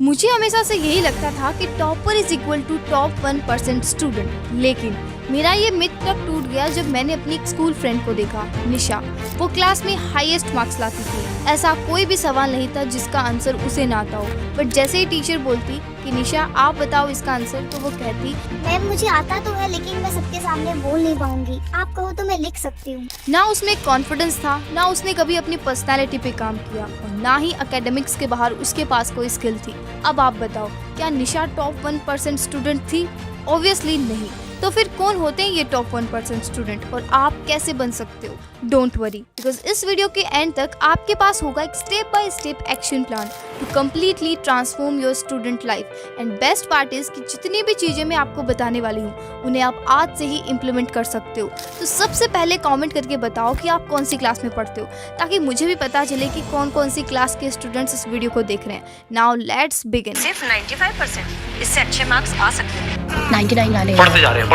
मुझे हमेशा से यही लगता था कि topper is equal to top 1% student, लेकिन मेरा ये मिथ तब टूट गया जब मैंने अपनी एक स्कूल फ्रेंड को देखा, निशा। वो क्लास में हाईएस्ट मार्क्स लाती थी। ऐसा कोई भी सवाल नहीं था जिसका आंसर उसे ना आता हो, बट जैसे ही टीचर बोलती कि निशा आप बताओ इसका आंसर, तो वो कहती मैम मुझे आता तो है लेकिन मैं सबके सामने बोल नहीं पाऊंगी, आप कहो तो मैं लिख सकती हूँ। ना उसमें कॉन्फिडेंस था, ना उसने कभी अपनी पर्सनालिटी पे काम किया, और ना ही एकेडमिक्स के बाहर उसके पास कोई स्किल थी। अब आप बताओ, क्या निशा टॉप 1% स्टूडेंट थी? ऑब्वियसली नहीं। तो फिर कौन होते हैं ये टॉप 1% स्टूडेंट और आप कैसे बन सकते हो? डोंट वरी, बिकॉज इस वीडियो के एंड तक आपके पास होगा एक step by step action plan to completely transform your student life. And best part is कि जितनी भी चीजें मैं आपको बताने वाली हूँ उन्हें आप आज से ही इम्प्लीमेंट कर सकते हो। तो सबसे पहले कमेंट करके बताओ कि आप कौन सी क्लास में पढ़ते हो, ताकि मुझे भी पता चले कि कौन कौन सी क्लास के स्टूडेंट्स इस वीडियो को देख रहे हैं। Now let's begin. सिर्फ 95%, इससे अच्छे मार्क्स आ सकते हैं। 99 लाने पढ़ते जा रहे हैं।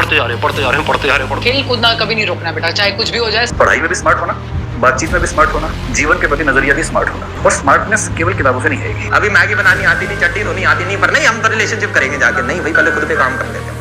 खेल कूदना कभी नहीं रोकना बेटा, चाहे कुछ भी हो जाए। पढ़ाई में भी स्मार्ट होना, बातचीत में भी स्मार्ट होना, जीवन के प्रति नजरिया भी स्मार्ट होना। और स्मार्टनेस केवल किताबों से नहीं आएगी। अभी मैगी बनानी आती नहीं, चटनी धोनी आती नहीं, पर नहीं हम तो रिलेशनशिप करेंगे जाके। नहीं भाई, पहले खुद पे काम कर लेते हैं।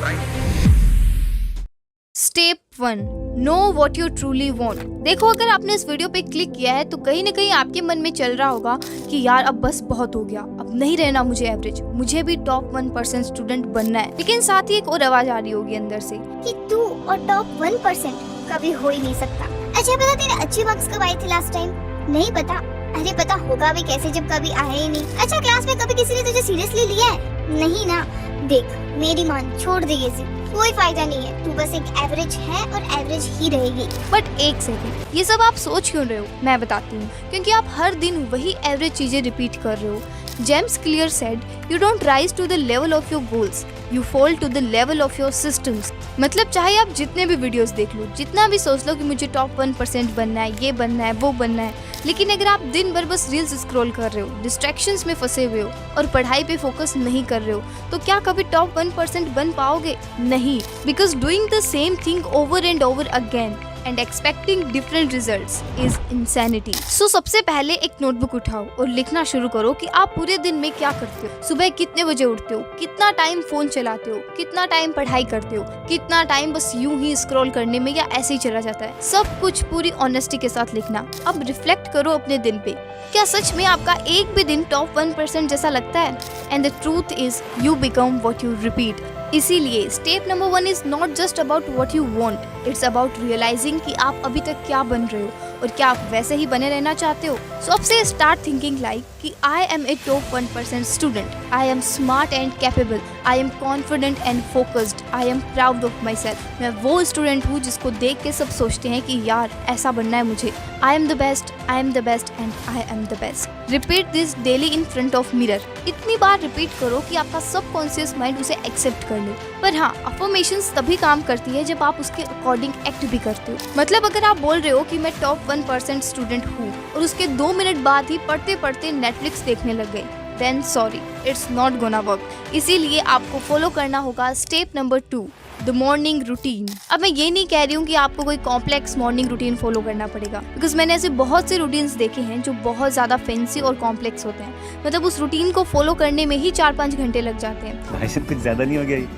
Step 1, know what you truly want. देखो, अगर आपने इस वीडियो पे क्लिक किया है तो कहीं ना कहीं आपके मन में चल रहा होगा कि यार अब बस बहुत हो गया, अब नहीं रहना मुझे एवरेज, मुझे भी टॉप 1% स्टूडेंट बनना है। लेकिन साथ ही एक और आवाज आ रही होगी अंदर से कि तू और टॉप 1% कभी हो ही नहीं सकता। अच्छा पता तेरे अच्छे मार्क्स कब आए थे लास्ट टाइम? नहीं पता? अरे पता होगा भी कैसे जब कभी आए ही नहीं। अच्छा क्लास में कभी किसी ने तुझे सीरियसली लिया है? नहीं ना। देख मेरी मान, छोड़ दे ये सब, कोई फायदा नहीं है। तू बस एक एवरेज है और एवरेज ही रहेगी। बट एक सेकंड, ये सब आप सोच क्यों रहे हो? मैं बताती हूँ, क्योंकि आप हर दिन वही एवरेज चीजें रिपीट कर रहे हो। James Clear said, you don't rise to the level of your goals, you fall to the level of your systems. मतलब चाहे आप जितने भी वीडियोस देख लो, जितना भी सोच लो कि मुझे टॉप 1% बनना है, ये बनना है, वो बनना है, लेकिन अगर आप दिन भर बस रील्स स्क्रॉल कर रहे हो, डिस्ट्रैक्शंस में फंसे हुए हो और पढ़ाई पे फोकस नहीं कर रहे हो, तो क्या कभी टॉप 1% बन पाओगे? नहीं, because doing the same thing over and over again and expecting different results is insanity. So सबसे पहले एक नोटबुक उठाओ और लिखना शुरू करो कि आप पूरे दिन में क्या करते हो। सुबह कितने बजे उठते हो, कितना टाइम फोन चलाते हो, कितना टाइम पढ़ाई करते हो, कितना टाइम बस यूं ही स्क्रॉल करने में या ऐसे ही चला जाता है। सब कुछ पूरी ऑनेस्टी के साथ लिखना। अब रिफ्लेक्ट करो अपने दिन पे, क्या सच में आपका एक भी दिन टॉप 1% जैसा लगता है? And the truth is you become what you repeat. इसीलिए step number 1 is not just about what you want, it's about realizing कि आप अभी तक क्या बन रहे हो और क्या आप वैसे ही बने रहना चाहते हो। सो अब से स्टार्ट थिंकिंग लाइक कि I am a top 1% student, I am smart and capable, I am confident and focused, I am proud of myself. मैं वो स्टूडेंट हूँ जिसको देख के सब सोचते हैं कि यार ऐसा बनना है मुझे। I am the best, I am the best and I am the best. Repeat this daily in front of mirror. इतनी बार रिपीट करो कि आपका सबकॉन्शियस माइंड उसे एक्सेप्ट कर ले। पर हाँ, अफर्मेशंस तभी काम करती है जब आप उसके अकॉर्डिंग एक्ट भी करते हो। मतलब अगर आप बोल रहे हो कि मैं टॉप 1% स्टूडेंट हूँ और उसके 2 मिनट बाद ही पढ़ते पढ़ते नेटफ्लिक्स देखने लग गए, then sorry, it's not gonna work. इसीलिए आपको फॉलो करना होगा step number 2, the morning routine. अब मैं ये नहीं कह रही हूँ कि आपको कोई कॉम्प्लेक्स मॉर्निंग रूटीन फॉलो करना पड़ेगा, बिकॉज मैंने ऐसे बहुत से रूटीन्स देखे हैं जो बहुत ज़्यादा फैंसी और कॉम्प्लेक्स होते हैं। मतलब उस रूटीन को फॉलो करने में ही 4-5 घंटे लग जाते हैं। भाई साहब कुछ ज़्यादा नहीं हो गया ये?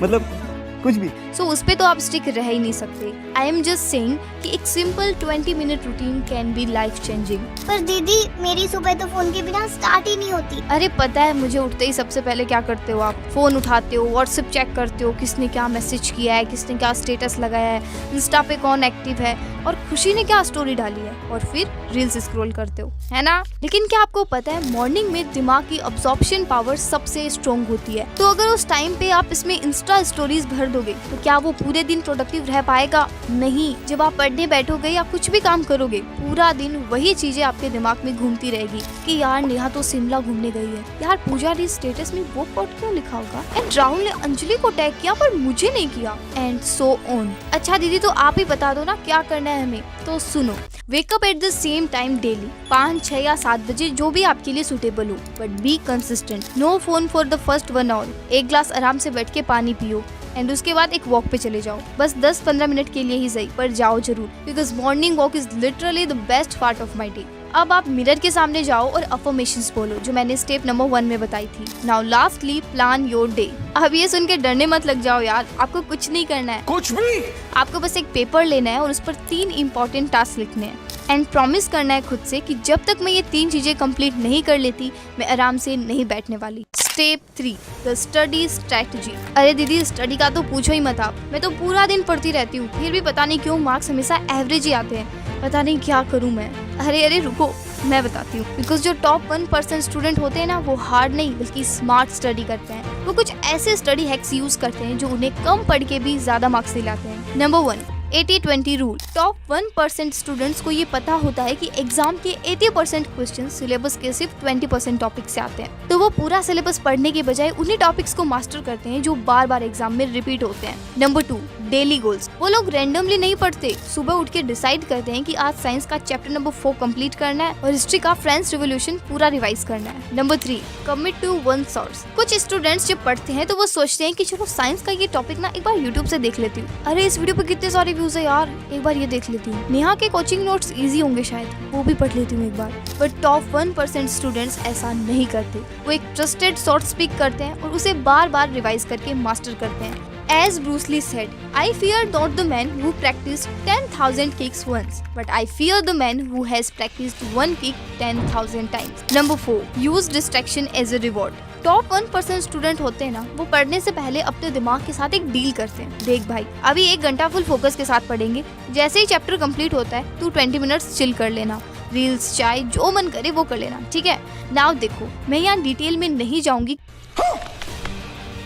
मतलब कुछ भी। सो उस पे तो आप स्टिक रह ही नहीं सकते। आई एम जस्ट सेइंग कि एक simple 20 minute routine can be life changing. पर दीदी मेरी सुबह तो फोन के बिना स्टार्ट ही नहीं होती। अरे पता है मुझे, उठते ही सबसे पहले क्या करते हो आप? फोन उठाते हो, व्हाट्सएप चेक करते हो, किसने क्या मैसेज किया है, किसने क्या स्टेटस लगाया है, इंस्टा पे कौन एक्टिव है और खुशी ने क्या स्टोरी डाली है, और फिर रील्स स्क्रॉल करते हो, है ना? लेकिन क्या आपको पता है मॉर्निंग में दिमाग की अब्सॉर्प्शन पावर सबसे स्ट्रॉन्ग होती है। तो अगर उस टाइम पे आप इसमें इंस्टा स्टोरीज भर दोगे तो क्या वो पूरे दिन प्रोडक्टिव रह पाएगा? नहीं। जब आप पढ़ने बैठोगे या कुछ भी काम करोगे, पूरा दिन वही चीजें आपके दिमाग में घूमती रहेगी कि यार नेहा तो शिमला घूमने गई है, यार पूजा ने स्टेटस में वो कोट क्यों लिखा होगा, एंड राहुल ने अंजलि को टैग किया पर मुझे नहीं किया, एंड सो ऑन। अच्छा दीदी तो आप ही बता दो ना क्या करना है हमें। तो सुनो, wake up at the same time daily, 5, 6 या 7 बजे, जो भी आपके लिए सुटेबल हो, but be consistent. No phone for the first 1 hour. एक ग्लास आराम से बैठ के पानी पियो एंड उसके बाद एक वॉक पे चले जाओ, बस 10-15 मिनट के लिए ही सही, पर जाओ जरूर, because morning walk is literally the best part of my day. अब आप मिरर के सामने जाओ और अफर्मेशंस बोलो जो मैंने स्टेप नंबर 1 में बताई थी। Now lastly plan your day. अब ये सुन के डरने मत लग जाओ यार, आपको कुछ नहीं करना है, कुछ भी। आपको बस एक पेपर लेना है और उस पर 3 इम्पोर्टेंट टास्क लिखने हैं एंड प्रॉमिस करना है खुद से कि जब तक मैं ये 3 चीजें कंप्लीट नहीं कर लेती मैं आराम से नहीं बैठने वाली। Step 3 the study strategy. अरे दीदी स्टडी का तो पूछो ही मत आप, मैं तो पूरा दिन पढ़ती रहती हूँ फिर भी पता नहीं क्यों मार्क्स हमेशा एवरेज ही आते हैं, पता नहीं क्या करूँ मैं। अरे रुको मैं बताती हूँ। बिकॉज जो टॉप 1% स्टूडेंट होते हैं ना वो हार्ड नहीं बल्कि स्मार्ट स्टडी करते हैं। वो कुछ ऐसे स्टडी हैक्स यूज करते हैं जो उन्हें कम पढ़ के भी ज्यादा मार्क्स दिलाते हैं। Number 1 80-20 rule. टॉप 1% स्टूडेंट्स को ये पता होता है कि एग्जाम के 80% क्वेश्चन सिलेबस के सिर्फ 20% टॉपिक से आते हैं, तो वो पूरा सिलेबस पढ़ने के बजाय उन्हीं टॉपिक्स को मास्टर करते हैं जो बार बार एग्जाम में रिपीट होते हैं। Number 2 daily goals. वो लोग रैंडमली नहीं पढ़ते, सुबह उठ के डिसाइड करते हैं कि आज साइंस का चैप्टर नंबर 4 कंप्लीट करना है और हिस्ट्री का फ्रेंच रिवॉल्यूशन पूरा रिवाइज करना है। Number 3 commit to one source. कुछ स्टूडेंट्स जब पढ़ते हैं तो वो सोचते हैं कि चलो साइंस का ये टॉपिक ना एक बार यूट्यूब से देख लेती हूँ, अरे इस वीडियो पे कितने सारे व्यूज है यार, एक बार ये देख लेती हूँ, नेहा के कोचिंग नोट्स इजी होंगे शायद, वो भी पढ़ लेती हूँ एक बार। बट टॉप 1% स्टूडेंट्स ऐसा नहीं करते, वो एक ट्रस्टेड सोर्स पिक करते हैं और उसे बार बार रिवाइज करके मास्टर करते हैं। As Bruce Lee said, I fear not the man who practiced 10,000 kicks once, but I fear the man who has practiced one kick 10,000 times. Number 4, use distraction as a reward. Top 1% student होते हैं ना वो पढ़ने से पहले अपने दिमाग के साथ एक डील करते हैं। देख भाई अभी 1 घंटा फुल फोकस के साथ पढ़ेंगे, जैसे ही चैप्टर कंप्लीट होता है तू 20 मिनट्स चिल कर लेना, रील्स चाय जो मन करे वो कर लेना, ठीक है। नाउ देखो मैं यहाँ डिटेल में नहीं जाऊंगी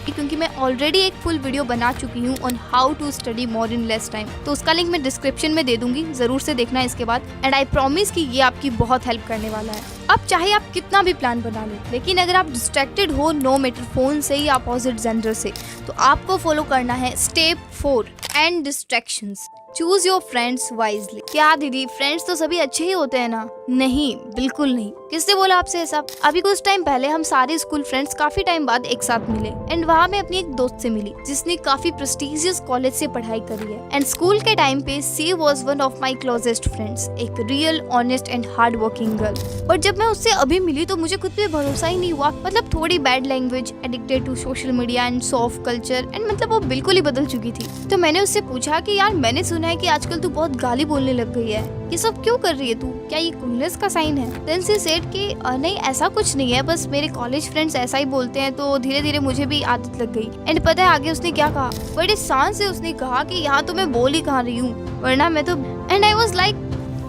क्योंकि मैं ऑलरेडी एक फुल वीडियो बना चुकी हूँ on how to study more in less time, तो उसका लिंक मैं डिस्क्रिप्शन में दे दूंगी, जरूर से देखना इसके बाद। एंड आई प्रॉमिस कि ये आपकी बहुत हेल्प करने वाला है। अब चाहे आप कितना भी प्लान बना लो, लेकिन अगर आप डिस्ट्रैक्टेड हो नो मैटर फोन से या अपोजिट जेंडर से, तो आपको फॉलो करना है step 4 and distractions. Choose your friends wisely. क्या दीदी फ्रेंड्स तो सभी अच्छे ही होते हैं ना? नहीं बिल्कुल नहीं। किसने बोला आपसे ऐसा? अभी कुछ टाइम पहले हम सारे स्कूल फ्रेंड्स काफी टाइम बाद एक साथ मिले एंड वहाँ मैं अपनी एक दोस्त से मिली जिसने काफी प्रेस्टिजियस कॉलेज से पढ़ाई करी है एंड स्कूल के टाइम पे she was one of my closest friends, एक real honest and hard working girl. But जब मैं उससे अभी मिली तो मुझे खुद पे भरोसा ही नहीं हुआ। मतलब थोड़ी bad language, addicted to social media and soft culture and मतलब वो बिल्कुल ही बदल चुकी थी। तो मैंने उससे पूछा कि यार मैंने सुना है कि आजकल तू बहुत गाली बोलने लग गई है, ये सब क्यों कर रही है तू, क्या ये कूलनेस का साइन है? देन शी सेड कि नहीं ऐसा कुछ नहीं है, बस मेरे कॉलेज फ्रेंड्स ऐसा ही बोलते हैं तो धीरे धीरे मुझे भी आदत लग गई। एंड पता है आगे उसने क्या कहा? बड़े शान से उसने कहा कि यहाँ तो मैं बोल ही कहाँ रही हूँ, वरना मैं तो। एंड आई वाज लाइक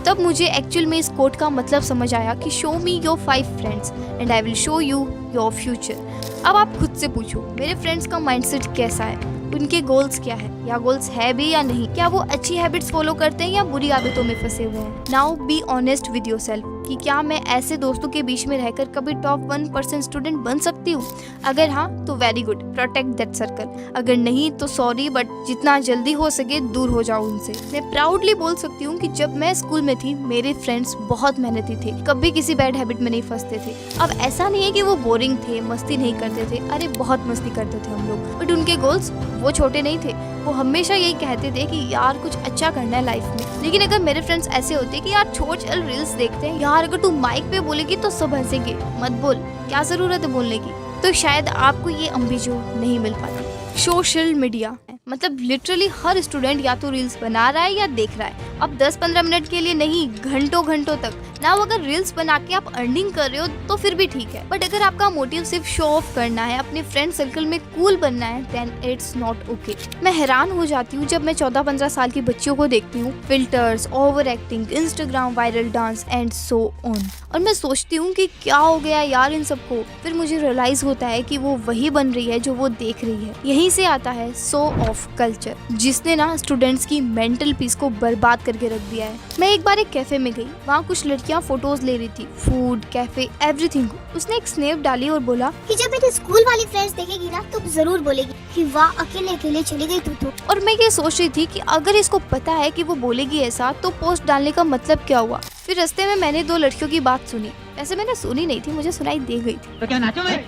तब मुझे एक्चुअल में इस कोट का मतलब समझ आया कि show me your 5 friends and I will show you your future. अब आप खुद से पूछो मेरे फ्रेंड्स का माइंडसेट कैसा है, उनके गोल्स क्या है या गोल्स है भी या नहीं, क्या वो अच्छी हैबिट्स फॉलो करते हैं या बुरी आदतों में फंसे हुए हैं। Now be honest with yourself कि क्या मैं ऐसे दोस्तों के बीच में रहकर कभी टॉप 1% स्टूडेंट बन सकती हूँ? अगर हाँ तो very good, protect that circle. अगर नहीं तो सॉरी बट जितना जल्दी हो सके दूर हो जाओ उनसे। मैं प्राउडली बोल सकती हूँ कि जब मैं स्कूल में थी मेरे फ्रेंड्स बहुत मेहनती थे, कभी किसी बैड हैबिट में नहीं फंसते थे। अब ऐसा नहीं है कि वो बोरिंग थे, मस्ती नहीं करते थे, अरे बहुत मस्ती करते थे हम लोग, बट उनके गोल्स वो छोटे नहीं थे। वो हमेशा यही कहते थे कि यार कुछ अच्छा करना है लाइफ में। लेकिन अगर मेरे फ्रेंड्स ऐसे होते कि यार छोड़ चल रील्स देखते हैं, यार अगर तू माइक पे बोलेगी तो सब हंसेंगे, मत बोल, क्या जरूरत है बोलने की, तो शायद आपको ये अम्बिजो नहीं मिल पाती। सोशल मीडिया मतलब लिटरली हर स्टूडेंट या तो रील्स बना रहा है या देख रहा है। अब 10-15 मिनट के लिए नहीं, घंटों घंटों तक ना। अगर रील्स बना के आप अर्निंग कर रहे हो तो फिर भी ठीक है, बट अगर आपका मोटिव सिर्फ शो ऑफ करना है, अपने फ्रेंड सर्कल में कूल बनना है, देन इट्स नॉट ओके। मैं हैरान हो जाती हूँ जब मैं 14-15 साल की बच्चियों को देखती हूँ, filters, over acting, Instagram viral dance and so on, और मैं सोचती हूँ कि क्या हो गया यार इन सबको। फिर मुझे रियलाइज होता है कि वो वही बन रही है जो वो देख रही है। यहीं से आता है शो ऑफ कल्चर, जिसने ना स्टूडेंट्स की मेंटल पीस को बर्बाद करके रख दिया है। मैं एक बार एक कैफे में गई, वहाँ कुछ लड़कियाँ फोटोज ले रही थी, फूड, कैफे, एवरीथिंग। उसने एक स्नैप डाली और बोला कि जब मेरे स्कूल वाली फ्रेंड्स देखेगी ना तो जरूर बोलेगी कि वाह अकेले अकेले चली गई तू तो। और मैं ये सोच रही थी कि अगर इसको पता है कि वो बोलेगी ऐसा तो पोस्ट डालने का मतलब क्या हुआ। फिर रास्ते में मैंने 2 लड़कियों की बात सुनी, ऐसे मैंने सुनी नहीं थी, मुझे सुनाई दे गई थी। तो क्या नाचो मैं?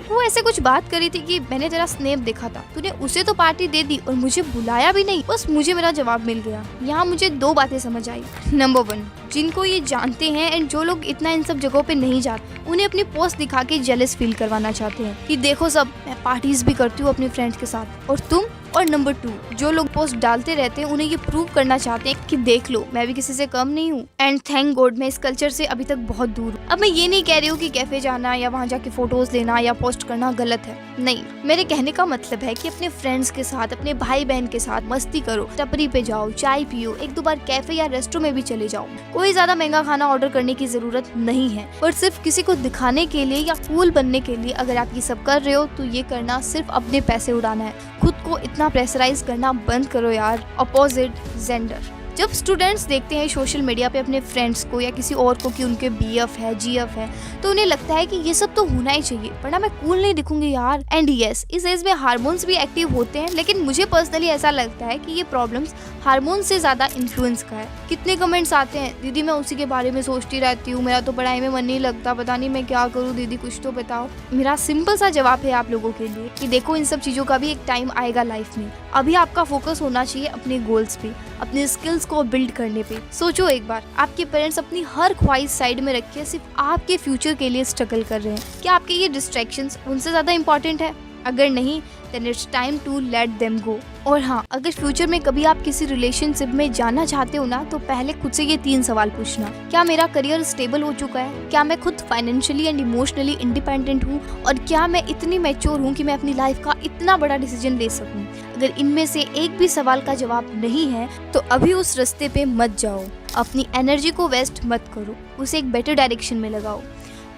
वो ऐसे मुझसे कुछ बात करी थी कि मैंने तेरा स्नैप देखा था, तूने उसे तो पार्टी दे दी और मुझे बुलाया भी नहीं। बस मुझे मेरा जवाब मिल गया। यहाँ मुझे 2 बातें समझ आई। नंबर 1, जिनको ये जानते हैं एंड जो लोग इतना इन सब जगहों पे नहीं जाते, उन्हें अपनी पोस्ट दिखा के जेलस फील करवाना चाहते हैं कि देखो सब, मैं पार्टीज भी करती हूँ अपने फ्रेंड्स के साथ और तुम। और नंबर 2, जो लोग पोस्ट डालते रहते हैं, उन्हें ये प्रूव करना चाहते हैं कि देख लो, मैं भी किसी से कम नहीं हूँ। एंड थैंक गॉड मैं इस कल्चर से अभी तक बहुत दूर हूँ। अब मैं ये नहीं कह रही हूँ कि कैफे जाना या वहाँ जाके फोटोज लेना या पोस्ट करना गलत है, नहीं। मेरे कहने का मतलब है कि अपने फ्रेंड्स के साथ, अपने भाई बहन के साथ मस्ती करो, टपरी पे जाओ, चाय पियो, 1-2 बार कैफे या रेस्टोरेंट में भी चले जाओ। कोई ज्यादा महंगा खाना ऑर्डर करने की जरूरत नहीं है, पर सिर्फ किसी को दिखाने के लिए या कूल बनने के लिए अगर आप ये सब कर रहे हो तो ये करना सिर्फ अपने पैसे उड़ाना है। खुद को इतना प्रेशराइज करना बंद करो यार। अपोजिट जेंडर, जब स्टूडेंट्स देखते हैं सोशल मीडिया पे अपने फ्रेंड्स को या किसी और को कि उनके BF है, GF है, तो उन्हें लगता है कि ये सब तो होना ही चाहिए वरना मैं कूल नहीं दिखूंगी यार। एंड यस, इस एज में हार्मोन्स भी एक्टिव होते हैं, लेकिन मुझे पर्सनली ऐसा लगता है कि ये प्रॉब्लम्स हार्मोन से ज्यादा इन्फ्लुएंस का है। कितने कमेंट्स आते हैं, दीदी मैं उसी के बारे में सोचती रहती हूँ, मेरा तो पढ़ाई में मन नहीं लगता, पता नहीं मैं क्या करूँ, दीदी कुछ तो बताओ। मेरा सिंपल सा जवाब है आप लोगों के लिए कि देखो, इन सब चीजों का भी एक टाइम आएगा लाइफ में। अभी आपका फोकस होना चाहिए अपने गोल्स पे, अपने स्किल्स को बिल्ड करने पे। सोचो एक बार, आपके पेरेंट्स अपनी हर ख्वाहिश साइड में रख के सिर्फ आपके फ्यूचर के लिए स्ट्रगल कर रहे हैं। क्या आपके ये डिस्ट्रैक्शंस उनसे ज्यादा इंपॉर्टेंट है? अगर नहीं, then it's time to let them go। और हाँ, अगर फ्यूचर में कभी आप किसी रिलेशनशिप में जाना चाहते हो ना, तो पहले खुद से ये 3 सवाल पूछना। क्या मेरा करियर स्टेबल हो चुका है? क्या मैं खुद फाइनेंशियली एंड इमोशनली इंडिपेंडेंट हूँ? और क्या मैं इतनी मैच्योर हूँ कि मैं अपनी लाइफ का इतना बड़ा डिसीजन ले सकूँ? अगर इनमें से एक भी सवाल का जवाब नहीं है तो अभी उस रास्ते पे मत जाओ। अपनी एनर्जी को वेस्ट मत करो, उसे एक बेटर डायरेक्शन में लगाओ।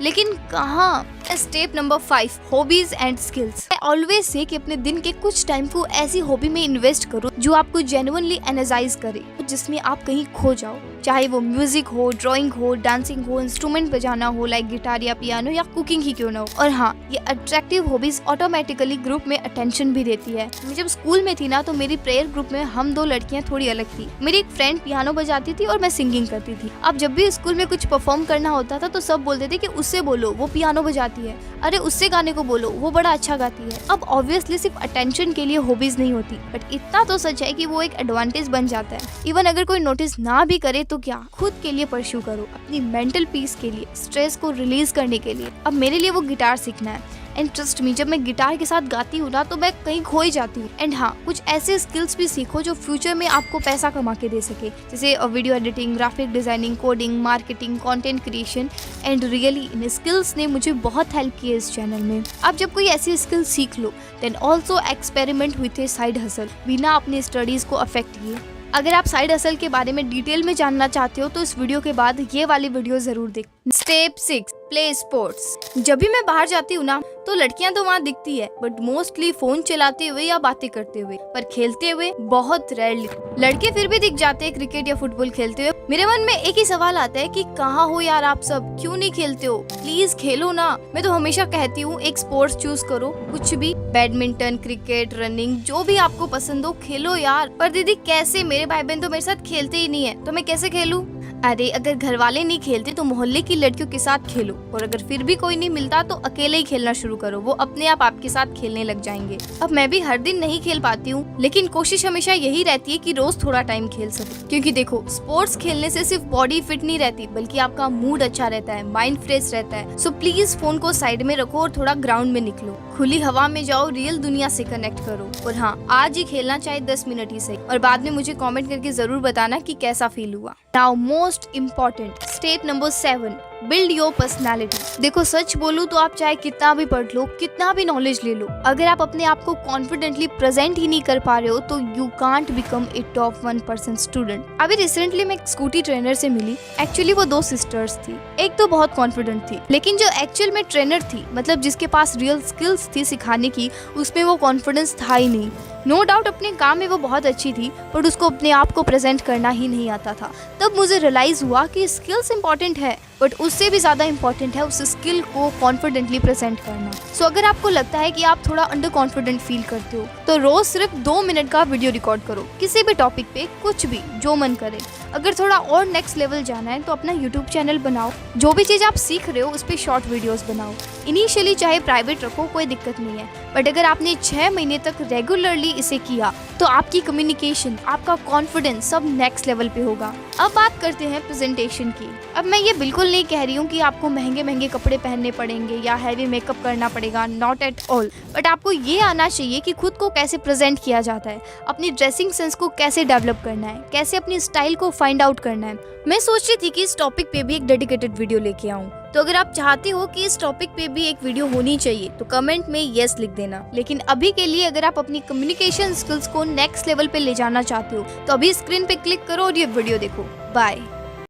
लेकिन कहाँ? Step number 5, hobbies and skills. I always say कि अपने दिन के कुछ टाइम को ऐसी हॉबी में इन्वेस्ट करो जो आपको जेन्युइनली एनर्जाइज करे, जिसमें आप कहीं खो जाओ। चाहे वो म्यूजिक हो, ड्राइंग हो, डांसिंग हो, इंस्ट्रूमेंट बजाना हो लाइक गिटार या पियानो, या कुकिंग ही क्यों ना हो। और हाँ, ये अट्रैक्टिव हॉबीज ऑटोमेटिकली ग्रुप में अटेंशन भी देती है। मैं जब स्कूल में थी ना, तो मेरी प्रेयर ग्रुप में हम 2 लड़कियां थोड़ी अलग थी। मेरी एक फ्रेंड पियानो बजाती थी और मैं सिंगिंग करती थी। अब जब भी स्कूल में कुछ परफॉर्म करना होता था तो सब बोलते थे कि उससे बोलो, वो पियानो बजाती है, अरे उससे गाने को बोलो, वो बड़ा अच्छा गाती है। अब ऑब्वियसली सिर्फ अटेंशन के लिए हॉबीज नहीं होती, बट इतना तो सच है कि वो एक एडवांटेज बन जाता है। इवन अगर कोई नोटिस ना भी करे तो क्या, खुद के लिए परस्यू करो, अपनी मेंटल पीस के लिए, स्ट्रेस को रिलीज करने के लिए। अब मेरे लिए वो गिटार सीखना है। एंड ट्रस्ट मी, जब मैं गिटार के साथ गाती हूँ ना, तो मैं कहीं खो ही जाती हूँ। एंड हाँ, कुछ ऐसे स्किल्स भी सीखो जो फ्यूचर में आपको पैसा कमा के दे सके, जैसे video editing, graphic designing, coding, marketing, content creation. And really in skills ने मुझे बहुत हेल्प की है इस चैनल में। आप जब कोई ऐसी स्किल सीख लो, then also experiment with a side hustle, बिना अपनी स्टडीज को अफेक्ट किए। अगर आप साइड हसल के बारे में डिटेल में जानना चाहते हो तो इस वीडियो के बाद ये वाली वीडियो जरूर देख। Step 6, play sports. जब भी मैं बाहर जाती हूँ ना, तो लड़कियां तो वहाँ दिखती है, बट मोस्टली फोन चलाते हुए या बातें करते हुए, पर खेलते हुए बहुत रेयरली। लड़के फिर भी दिख जाते हैं क्रिकेट या फुटबॉल खेलते हुए। मेरे मन में एक ही सवाल आता है कि कहाँ हो यार आप सब, क्यों नहीं खेलते हो? प्लीज खेलो ना। मैं तो हमेशा कहती हूँ एक स्पोर्ट्स चूज करो, कुछ भी, बैडमिंटन, क्रिकेट, रनिंग, जो भी आपको पसंद हो खेलो यार। पर दीदी कैसे, मेरे भाई बहन तो मेरे साथ खेलते ही नहीं है, तो मैं कैसे खेलूं? अरे अगर घर वाले नहीं खेलते तो मोहल्ले की लड़कियों के साथ खेलो, और अगर फिर भी कोई नहीं मिलता तो अकेले ही खेलना शुरू करो, वो अपने आप आपके साथ खेलने लग जाएंगे। अब मैं भी हर दिन नहीं खेल पाती हूँ, लेकिन कोशिश हमेशा यही रहती है कि रोज थोड़ा टाइम खेल सकूं। क्योंकि देखो, स्पोर्ट्स खेलने से सिर्फ बॉडी फिट नहीं रहती, बल्कि आपका मूड अच्छा रहता है, माइंड फ्रेश रहता है। सो प्लीज फोन को साइड में रखो और थोड़ा ग्राउंड में निकलो, खुली हवा में जाओ, रियल दुनिया से कनेक्ट करो। और हाँ, आज ही खेलना चाहे 10 मिनट ही सही, और बाद में मुझे कमेंट करके जरूर बताना कि कैसा फील हुआ। Now most important, step number 7, build your personality. देखो, सच बोलूं तो आप चाहे कितना भी पढ़ लो, कितना भी नॉलेज ले लो, अगर आप अपने आप को कॉन्फिडेंटली प्रेजेंट ही नहीं कर पा रहे हो तो you can't become a top 1% student. अभी रिसेंटली मैं एक स्कूटी ट्रेनर से मिली। एक्चुअली वो 2 सिस्टर्स थी। एक तो बहुत कॉन्फिडेंट थी, लेकिन जो एक्चुअल में ट्रेनर थी, मतलब जिसके पास रियल स्किल्स थी सिखाने की, उसमें वो कॉन्फिडेंस था ही नहीं। नो डाउट अपने काम में वो बहुत अच्छी थी, बट उसको अपने आप को प्रेजेंट करना ही नहीं आता था। तब मुझे रियलाइज हुआ कि स्किल्स इंपॉर्टेंट है, बट उससे भी ज़्यादा इंपॉर्टेंट है उस स्किल को कॉन्फिडेंटली प्रेजेंट करना। सो अगर आपको लगता है कि आप थोड़ा अंडर कॉन्फिडेंट फील करते हो, तो रोज सिर्फ 2 मिनट का वीडियो रिकॉर्ड करो, किसी भी टॉपिक पे, कुछ भी जो मन करे। अगर थोड़ा और नेक्स्ट लेवल जाना है तो अपना यूट्यूब चैनल बनाओ, जो भी चीज़ आप सीख रहे हो उस पर शॉर्ट वीडियोस बनाओ। इनिशियली चाहे प्राइवेट रखो, कोई दिक्कत नहीं है, बट अगर आपने 6 महीने तक रेगुलरली इसे किया तो आपकी कम्युनिकेशन, आपका कॉन्फिडेंस सब नेक्स्ट लेवल पे होगा। अब बात करते हैं प्रेजेंटेशन की। अब मैं ये बिल्कुल नहीं कह रही हूँ कि आपको महंगे महंगे कपड़े पहनने पड़ेंगे या हैवी मेकअप करना पड़ेगा, नॉट एट ऑल, बट आपको ये आना चाहिए कि खुद को कैसे प्रेजेंट किया जाता है, अपनी ड्रेसिंग सेंस को कैसे डेवलप करना है, कैसे अपनी स्टाइल को फाइंड आउट करना है। मैं सोच रही थी कि इस टॉपिक पे भी एक डेडिकेटेड वीडियो लेके आऊँ, तो अगर आप चाहते हो कि इस टॉपिक पे भी एक वीडियो होनी चाहिए तो कमेंट में यस लिख देना। लेकिन अभी के लिए अगर आप अपनी कम्युनिकेशन स्किल्स को नेक्स्ट लेवल पे ले जाना चाहते हो तो अभी स्क्रीन पे क्लिक करो और ये वीडियो देखो। बाय।